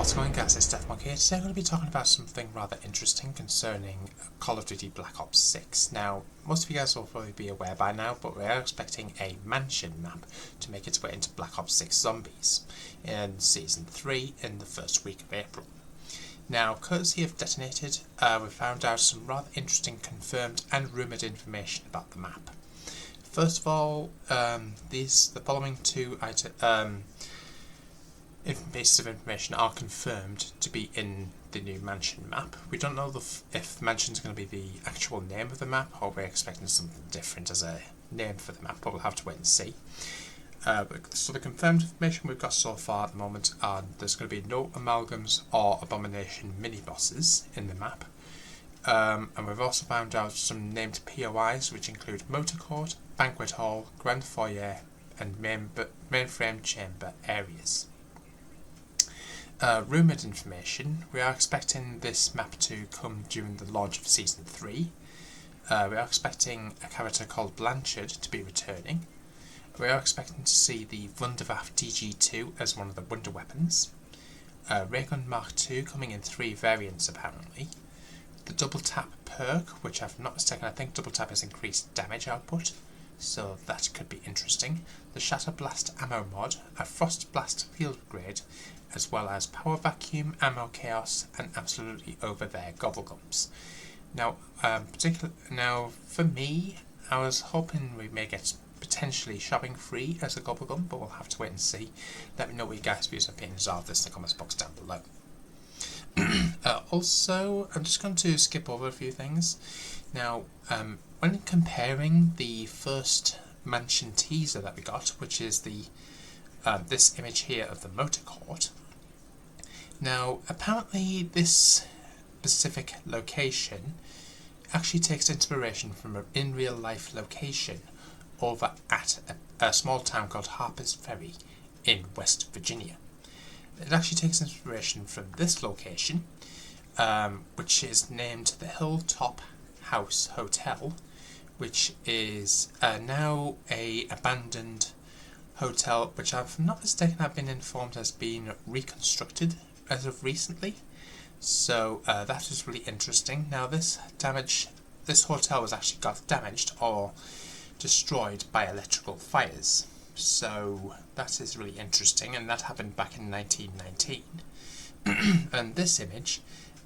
What's going on, guys? It's DeathMonk here. Today I'm going to be talking about something rather interesting concerning Call of Duty Black Ops 6. Now, most of you guys will probably be aware by now, but we are expecting a mansion map to make its way into Black Ops 6 Zombies in Season 3 in the first week of April. Now, courtesy of Detonated, we found out some rather interesting confirmed and rumoured information about the map. First of all, the following two pieces of information are confirmed to be in the new mansion map. We don't know if mansion is going to be the actual name of the map, or we're expecting something different as a name for the map, but we'll have to wait and see. So the confirmed information we've got so far at the moment are there's going to be no amalgams or abomination mini-bosses in the map. And we've also found out some named POIs, which include Motor Court, Banquet Hall, Grand Foyer, and Mainframe Chamber areas. Rumoured information, we are expecting this map to come during the launch of Season 3. We are expecting a character called Blanchard to be returning. We are expecting to see the Wunderwaffe DG2 as one of the wonder weapons. Raygun Mark II coming in 3 variants apparently. The Double Tap perk, which if I'm not mistaken I think Double Tap has increased damage output, so that could be interesting. The Shatter Blast ammo mod, a Frost Blast field upgrade, as well as Power Vacuum, Ammo Chaos, and absolutely over there Gobblegums. Now, for me, I was hoping we may get potentially shopping free as a Gobblegum, but we'll have to wait and see. Let me know what you guys' views and opinions are of this in the comments box down below. Also, I'm just going to skip over a few things. Now, when comparing the first mansion teaser that we got, which is the this image here of the Motor Court. Now, apparently this specific location actually takes inspiration from an in real life location over at a small town called Harper's Ferry in West Virginia. It actually takes inspiration from this location, which is named the Hilltop House Hotel, which is now a abandoned hotel, which if I'm not mistaken I've been informed has been reconstructed as of recently. So that is really interesting. Now this hotel was actually got damaged or destroyed by electrical fires. So that is really interesting, and that happened back in 1919. And this image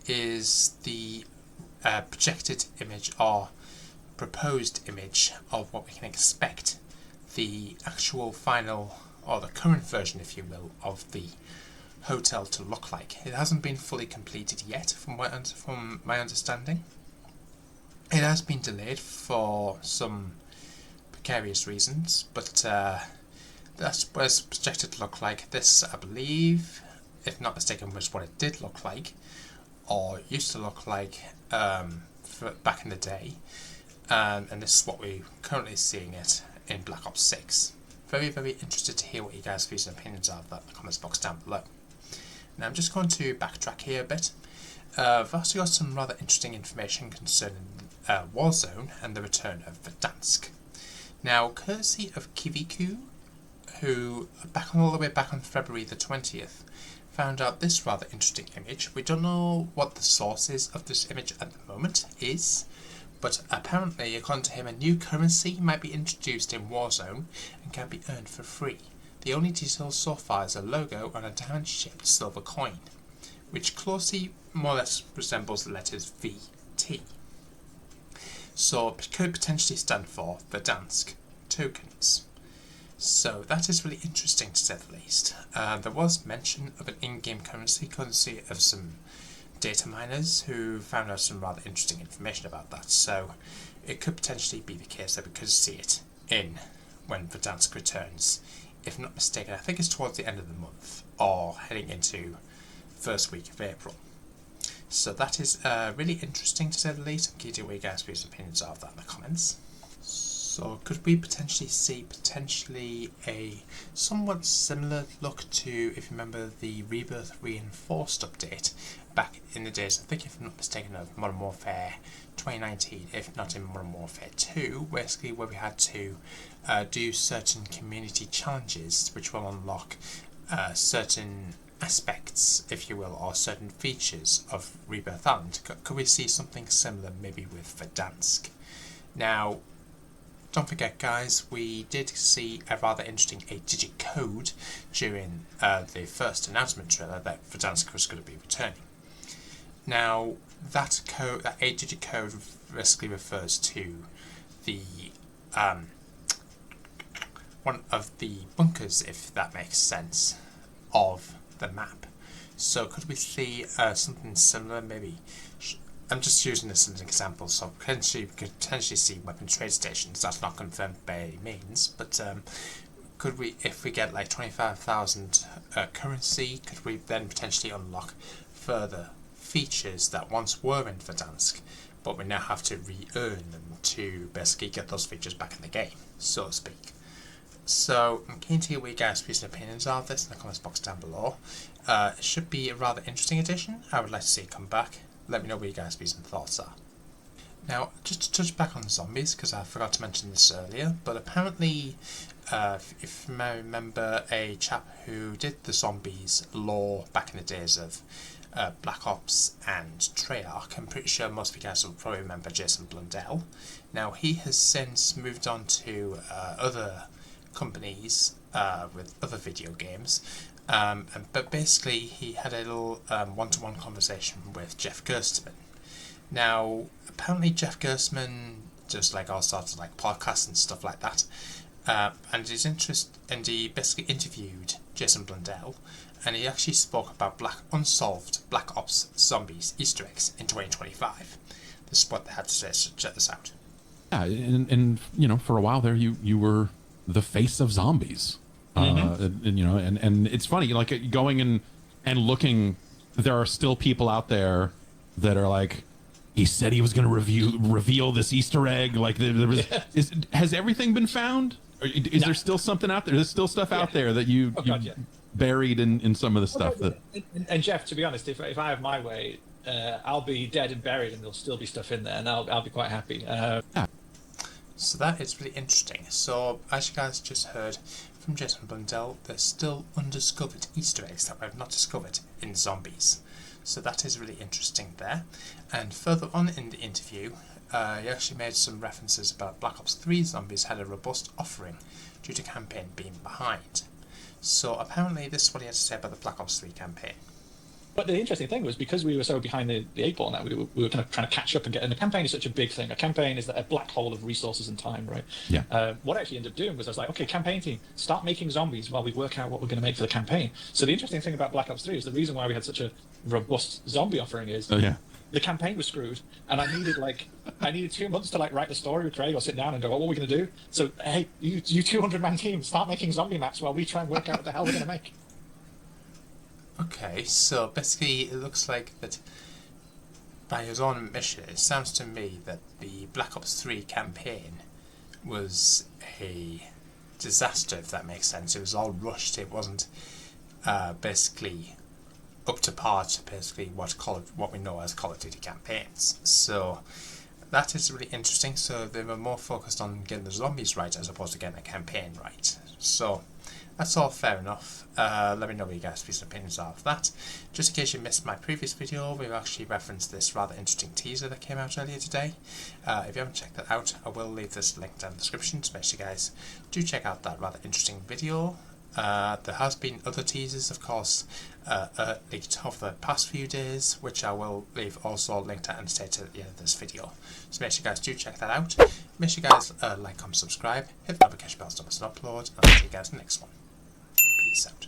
is the projected image or proposed image of what we can expect the actual final, or the current version if you will, of the hotel to look like. It hasn't been fully completed yet from my understanding. It has been delayed for some precarious reasons, but that's what it's projected to look like. This, I believe, if not mistaken, was what it did look like, or used to look like back in the day, and this is what we're currently seeing it in Black Ops 6. Very, very interested to hear what you guys' views and opinions are of that in the comments box down below. Now I'm just going to backtrack here a bit. I've also got some rather interesting information concerning Warzone and the return of VERDANSK. Now, courtesy of Kiviku, who all the way back on February the 20th, found out this rather interesting image. We don't know what the source is of this image at the moment is, but apparently, according to him, a new currency might be introduced in Warzone and can be earned for free. The only detail so far is a logo on a diamond-shaped silver coin, which closely, more or less, resembles the letters VT. So it could potentially stand for Verdansk tokens. So that is really interesting to say the least. There was mention of an in-game currency courtesy of some data miners who found out some rather interesting information about that. So it could potentially be the case that we could see it when Verdansk returns. If not mistaken, I think it's towards the end of the month or heading into first week of April. So that is really interesting to say the least. I'm keen to hear what you guys' views and opinions are of that in the comments. So could we potentially see a somewhat similar look to, if you remember, the Rebirth Reinforced update back in the days, I think if I'm not mistaken, of Modern Warfare 2019, if not in Modern Warfare 2, basically where we had to do certain community challenges which will unlock certain aspects, if you will, or certain features of Rebirth Island? Could we see something similar maybe with Verdansk? Now, don't forget guys, we did see a rather interesting 8-digit code during the first announcement trailer that Verdansk was going to be returning. Now, that 8-digit code basically refers to the one of the bunkers, if that makes sense, of the map. So could we see something similar? Maybe I'm just using this as an example. So potentially we could potentially see weapon trade stations. That's not confirmed by any means, but could we, if we get like 25,000 currency, could we then potentially unlock further features that once were in Verdansk, but we now have to re-earn them to basically get those features back in the game, so to speak. So I'm keen to hear what you guys' views and opinions are of this in the comments box down below. It should be a rather interesting addition. I would like to see it come back. Let me know what you guys' views and thoughts are. Now, just to touch back on zombies, because I forgot to mention this earlier, but apparently, if you may remember a chap who did the zombies lore back in the days of Black Ops and Treyarch, I'm pretty sure most of you guys will probably remember Jason Blundell. Now, he has since moved on to other companies with other video games, but basically he had a little one-to-one conversation with Jeff Gerstmann. Now, apparently Jeff Gerstmann does like all sorts of like podcasts and stuff like that, and he basically interviewed Jason Blundell, and he actually spoke about unsolved Black Ops zombies Easter eggs in 2025. This is what they had to say, so check this out. Yeah, and you know, for a while there, you were the face of zombies, and you know, and it's funny, like going and looking, there are still people out there that are like, he said he was going to reveal this Easter egg. Like there was, has everything been found? Is there still something out there? There's still stuff out there that you buried in some of the stuff that. And Jeff, to be honest, if I have my way, I'll be dead and buried, and there'll still be stuff in there, and I'll be quite happy. So that is really interesting. So as you guys just heard from Jason Blundell, there's still undiscovered Easter eggs that we have not discovered in zombies. So that is really interesting there. And further on in the interview, he actually made some references about Black Ops 3 zombies had a robust offering due to campaign being behind. So apparently this is what he had to say about the Black Ops 3 campaign. But the interesting thing was, because we were so behind the eight ball now, we were kind of trying to catch up and get. And the campaign is such a big thing. A campaign is a black hole of resources and time, right? Yeah. What I actually ended up doing was I was like, okay, campaign team, start making zombies while we work out what we're going to make for the campaign. So the interesting thing about Black Ops 3 is the reason why we had such a robust zombie offering is the campaign was screwed, and I needed 2 months to like write the story with Craig or sit down and go, what are we going to do? So hey, you 200-man team, start making zombie maps while we try and work out what the hell we're going to make. Okay, so basically it looks like that by his own admission, it sounds to me that the Black Ops 3 campaign was a disaster, if that makes sense. It was all rushed. It wasn't basically up to par to basically what we know as Call of Duty campaigns. So that is really interesting. So they were more focused on getting the zombies right as opposed to getting a campaign right. So that's all fair enough. Let me know what you guys' views and opinions are of that. Just in case you missed my previous video, we've actually referenced this rather interesting teaser that came out earlier today. If you haven't checked that out, I will leave this link down in the description, so make sure you guys do check out that rather interesting video. There has been other teasers, of course, leaked over the past few days, which I will leave also linked and stated at the end of this video. So make sure you guys do check that out. Make sure you guys like, comment, subscribe, hit the notification bell to miss an upload, and I'll see you guys in the next one. Peace out.